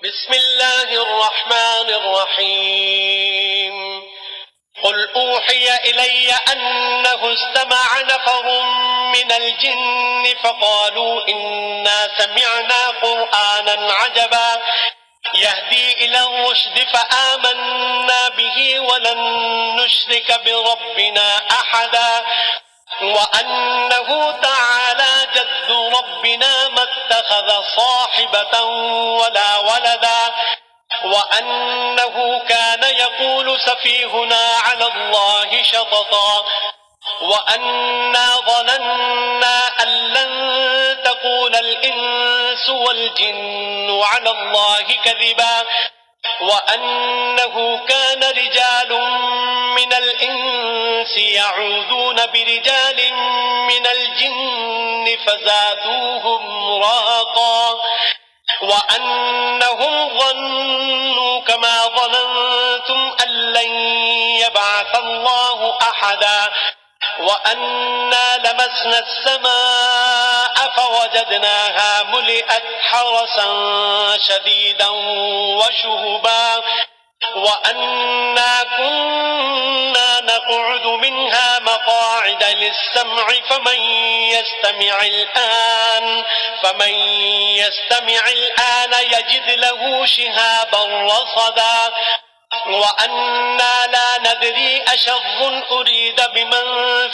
بسم الله الرحمن الرحيم قل أوحي إلي أنه استمع نفر من الجن فقالوا إنا سمعنا قرآنا عجبا يهدي إلى الرشد فآمنا به ولن نشرك بربنا أحدا وأنه تعالى جد ربنا ما اتخذ صاحبة ولا ولدا وأنه كان يقول سفيهنا على الله شططا وأنا ظننا أن لن تقول الإنس والجن على الله كذبا وأنه كان رجال من الإنس يعوذون برجال من الجن فزادوهم رهقا وأنهم ظنوا كما ظننتم أن لن يبعث الله أحدا وأنا لمسنا السماء فوجدناها ملئت حرسا شديدا وشهبا وأنا كنا نقعد منها مقاعد للسمع فمن يستمع الآن يجد له شهابا رصدا وأنا لا ندري أشر أريد بمن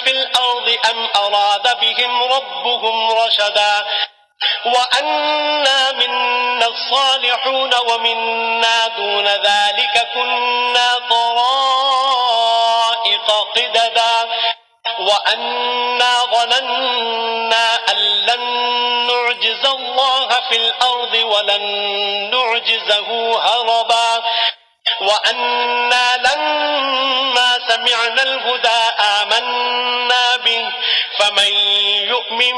في الأرض أم أراد بهم ربهم رشدا وأنا منا الصالحون ومنا دون ذلك كنا طرائق قددا وأنا ظننا أن لن نعجز الله في الأرض ولن نعجزه هربا وأنا لما سمعنا الهدى آمنا به فمن يؤمن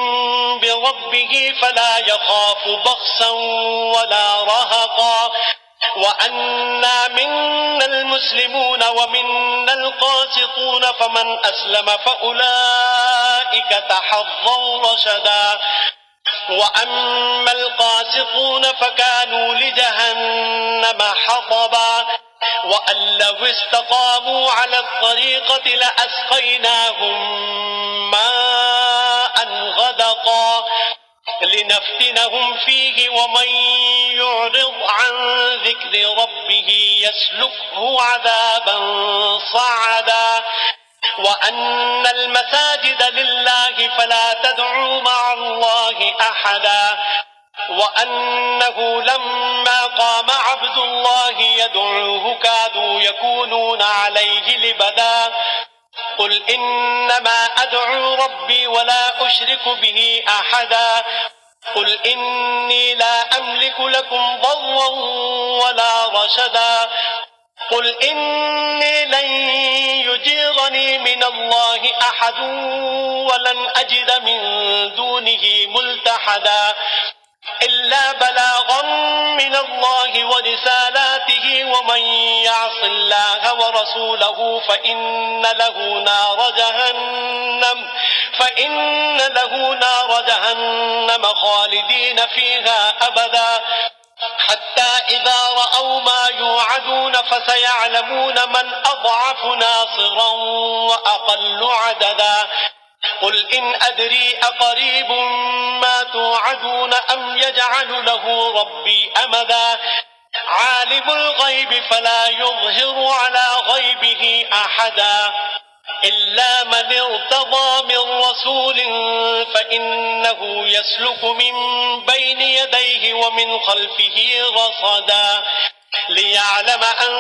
بربه فلا يخاف بخسا ولا رهقا وأنا منا المسلمون ومنا القاسطون فمن أسلم فأولئك تحظوا رشدا وأما القاسطون فكانوا لجهنم حطبا وأن لو استقاموا على الطريقة لأسقيناهم ماء غدقا لنفتنهم فيه ومن يعرض عن ذكر ربه يسلكه عذابا صعدا وأن المساجد لله فلا تدعوا مع الله أحدا وأنه لما قام عبد الله يدعوه كادوا يكونون عليه لبدا قل إنما أدعو ربي ولا أشرك به أحدا قل إني لا أملك لكم ضرا ولا رشدا قل إني لن يجيرني من الله أحد ولن أجد من دونه ملتحدا إلا بلاغا من الله ورسالاته ومن يعص الله ورسوله فإن له نار جهنم خالدين فيها أبدا حتى إذا رأوا ما يوعدون فسيعلمون من أضعف ناصرا وأقل عددا قل إن أدري أقريب ما توعدون أم يجعل له ربي أمدا عالم الغيب فلا يظهر على غيبه أحدا إلا من ارتضى من رسول فإنه يسلك من بين يديه ومن خلفه رصدا ليعلم أن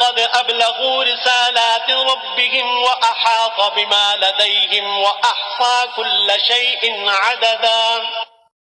قد أبلغوا رسالات ربهم وأحاط بما لديهم وأحصى كل شيء عددا